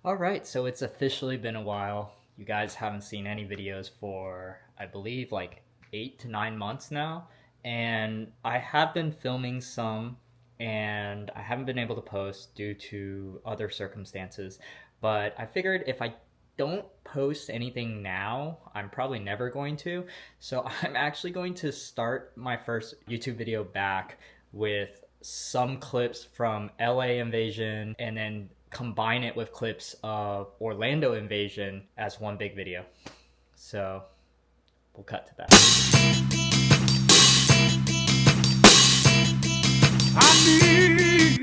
Alright, so it's officially been a while. You guys haven't seen any videos for, I believe, like 8 to 9 months now. And I have been filming some, and I haven't been able to post due to other circumstances. But I figured if I don't post anything now, I'm probably never going to. So I'm actually going to start my first YouTube video back with some clips from LA Invasion and then combine it with clips of Orlando Invasion as one big video. So we'll cut to that. I need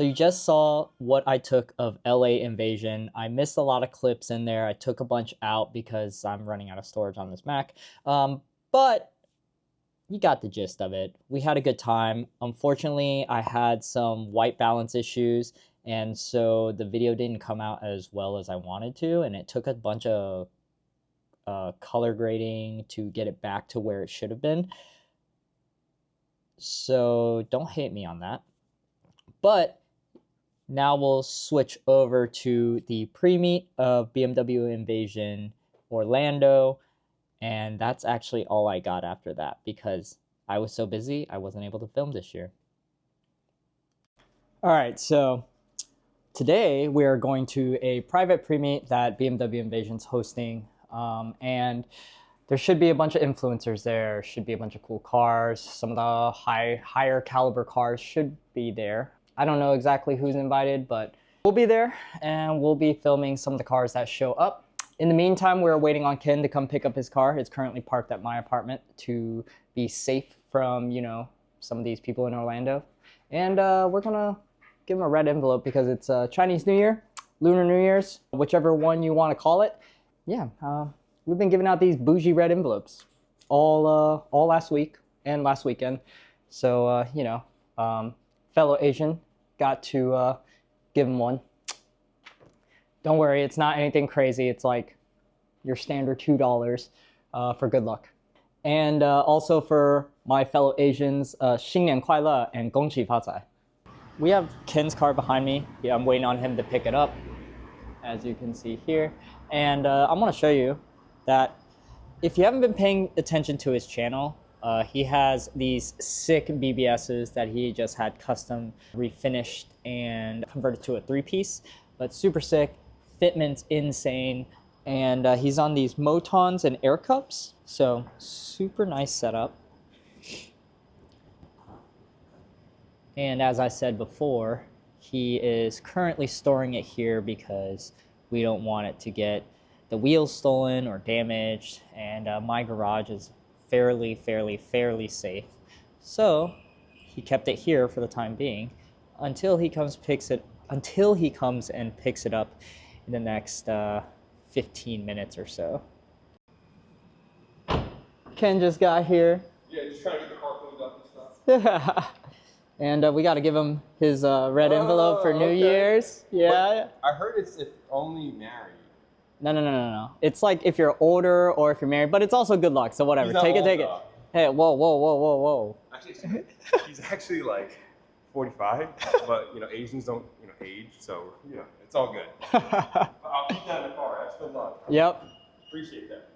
So you just saw what I took of LA Invasion. I missed a lot of clips in there. I took a bunch out because I'm running out of storage on this Mac. But you got the gist of it. We had a good time. Unfortunately, I had some white balance issues, and so the video didn't come out as well as I wanted to, and it took a bunch of color grading to get it back to where it should have been. So don't hate me on that. But now we'll switch over to the Premeet of BMW Invasion Orlando, and that's actually all I got after that because I was so busy I wasn't able to film this year. All right, so today we are going to a private Premeet that BMW Invasion's hosting, and there should be a bunch of influencers there, should be a bunch of cool cars, some of the higher caliber cars should be there. I don't know exactly who's invited, but we'll be there and we'll be filming some of the cars that show up. In the meantime, we're waiting on Ken to come pick up his car. It's currently parked at my apartment to be safe from, you know, some of these people in Orlando. And we're gonna give him a red envelope because it's Chinese New Year, Lunar New Year's, whichever one you want to call it. Yeah, we've been giving out these bougie red envelopes all last week and last weekend. So, you know, fellow Asian got to give him one. Don't worry, it's not anything crazy. It's like your standard $2 for good luck. And also for my fellow Asians, 新年快乐 and 恭喜发财. We have Ken's car behind me. Yeah, I'm waiting on him to pick it up, as you can see here. And I'm going to show you that if you haven't been paying attention to his channel, he has these sick BBSs that he just had custom refinished and converted to a 3-piece, but super sick, fitment's insane, and he's on these Motons and air cups, so super nice setup. And as I said before, he is currently storing it here because we don't want it to get the wheels stolen or damaged, and my garage is fairly safe. So he kept it here for the time being until he comes and picks it up in the next 15 minutes or so. Ken just got here. Yeah, just trying to get the car cleaned up and stuff. And we got to give him his red envelope for New Year's. Yeah. But I heard it's if only married. No. It's like if you're older or if you're married, but it's also good luck. So whatever. Take it. Hey, whoa. Actually, he's actually like 45, but you know, Asians don't, you know, age, so you know, it's all good. I'll keep that in the car. That's good luck. Yep. Appreciate that.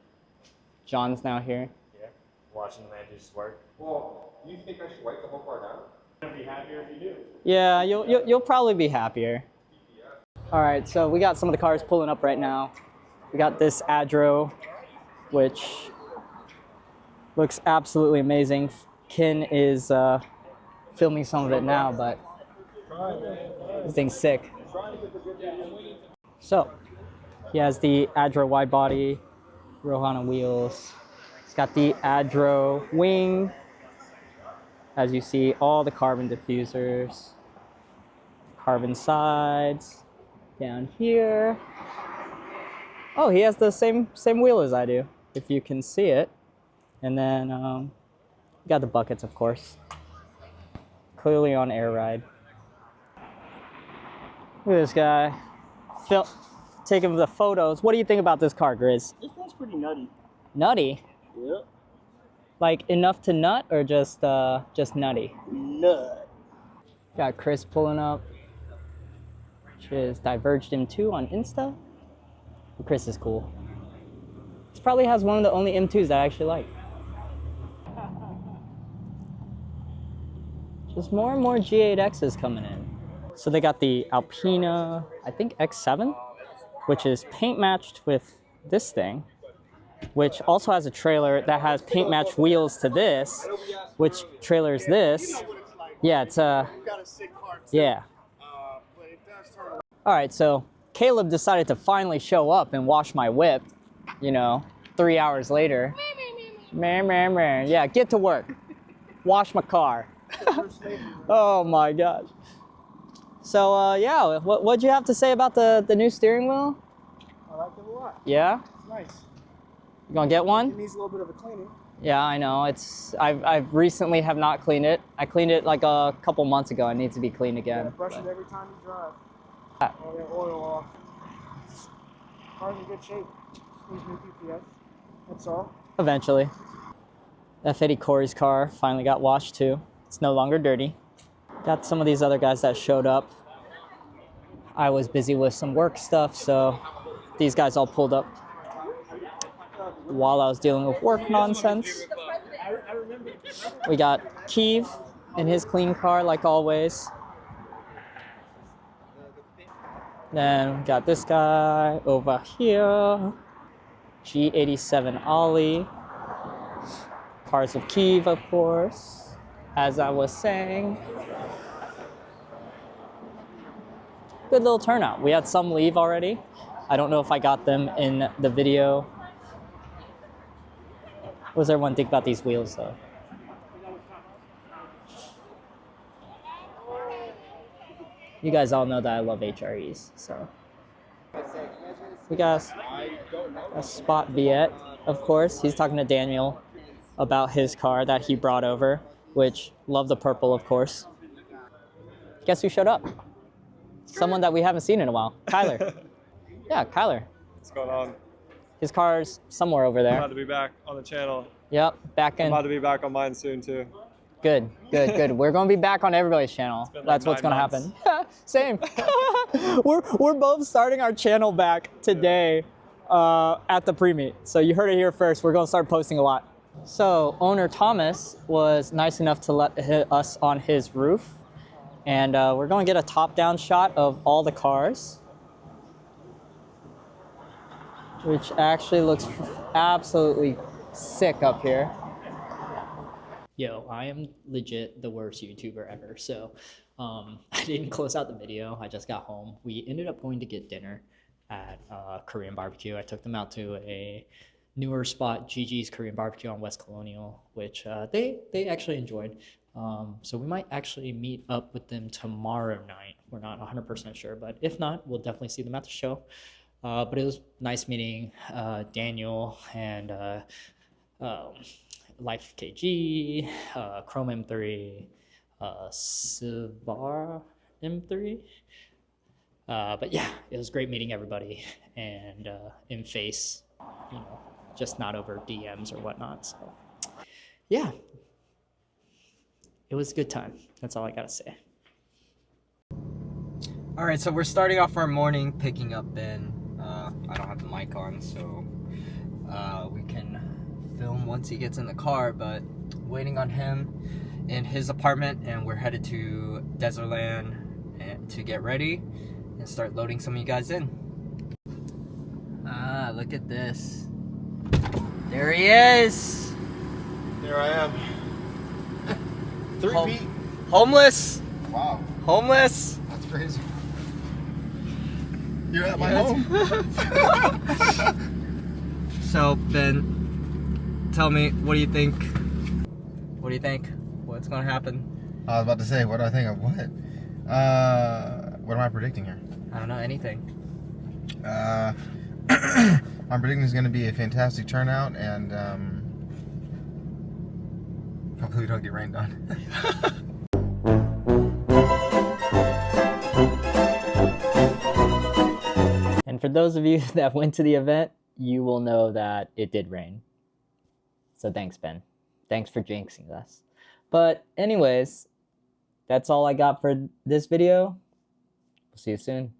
John's now here. Yeah, watching the man do his work. Well, do you think I should wipe the whole car down? I'm gonna be happier if you do. Yeah, you'll probably be happier. All right, so we got some of the cars pulling up right now. We got this Adro, which looks absolutely amazing. Ken is filming some of it now, but this thing's sick. So he has the Adro wide body, Rohana wheels. He's got the Adro wing. As you see, all the carbon diffusers, carbon sides, down here. Oh, he has the same wheel as I do, if you can see it. And then got the buckets, of course. Clearly on air ride. Look at this guy, taking the photos. What do you think about this car, Grizz? This one's pretty nutty. Nutty? Yep. Like enough to nut or just nutty? Nut. Got Chris pulling up, which is Diverged M2 on Insta. Chris is cool. This probably has one of the only M2s that I actually like. Just more and more G8Xs coming in. So they got the Alpina, I think X7, which is paint matched with this thing, which also has a trailer that has paint matched wheels to this, which trailers this. Yeah, it's yeah. All right, so Caleb decided to finally show up and wash my whip, you know, 3 hours later. Yeah, get to work. Wash my car. Oh my gosh. So yeah, what'd you have to say about the new steering wheel? I like it a lot. Yeah? It's nice. You gonna get one? It needs a little bit of a cleaning. Yeah, I know. I've recently have not cleaned it. I cleaned it like a couple months ago. It needs to be cleaned again. Yeah, brush it every time you drive. Ah. All that oil off. Car's in good shape. Needs new PPF. That's all. Eventually. F80 Corey's car finally got washed too. It's no longer dirty. Got some of these other guys that showed up. I was busy with some work stuff, so these guys all pulled up while I was dealing with work nonsense. We got Keeve in his clean car, like always. Then we got this guy over here. G87 Ollie. Cars of Kiev, of course, as I was saying. Good little turnout. We had some leave already. I don't know if I got them in the video. What does everyone think about these wheels, though? You guys all know that I love HREs, so. We got a Spot Viet, of course. He's talking to Daniel about his car that he brought over, which, love the purple, of course. Guess who showed up? Someone that we haven't seen in a while. Kyler. Yeah, Kyler. What's going on? His car's somewhere over there. I'm about to be back on the channel. Yep, back in. I'm about to be back on mine soon too. Good, good, good. We're going to be back on everybody's channel. That's what's going to happen. Same. we're both starting our channel back today at the Premeet. So you heard it here first. We're going to start posting a lot. So owner Thomas was nice enough to let us on his roof. And we're going to get a top-down shot of all the cars, which actually looks absolutely sick up here. Yo, I am legit the worst YouTuber ever. So I didn't close out the video. I just got home. We ended up going to get dinner at Korean barbecue. I took them out to a newer spot, Gigi's Korean barbecue on West Colonial, which they actually enjoyed. So we might actually meet up with them tomorrow night. We're not 100% sure, but if not, we'll definitely see them at the show. But it was nice meeting Daniel and Life KG, Chrome M3, Sivar M3. But yeah, it was great meeting everybody and in face, you know, just not over DMs or whatnot. So yeah. It was a good time. That's all I gotta say. All right, so we're starting off our morning picking up Ben. I don't have the mic on, so we can film once he gets in the car, but waiting on him in his apartment, and we're headed to Desertland to get ready and start loading some of you guys in. Ah, look at this. There he is. There I am. Three-peat. Homeless. Wow. Homeless. That's crazy. You're at my home. So, Ben, tell me, what do you think? What do you think? What's going to happen? I was about to say, what do I think of what? What am I predicting here? I don't know, anything. I'm predicting it's going to be a fantastic turnout, and hopefully we don't get rained on. And for those of you that went to the event, you will know that it did rain. So thanks, Ben. Thanks for jinxing us. But anyways, that's all I got for this video. We'll see you soon.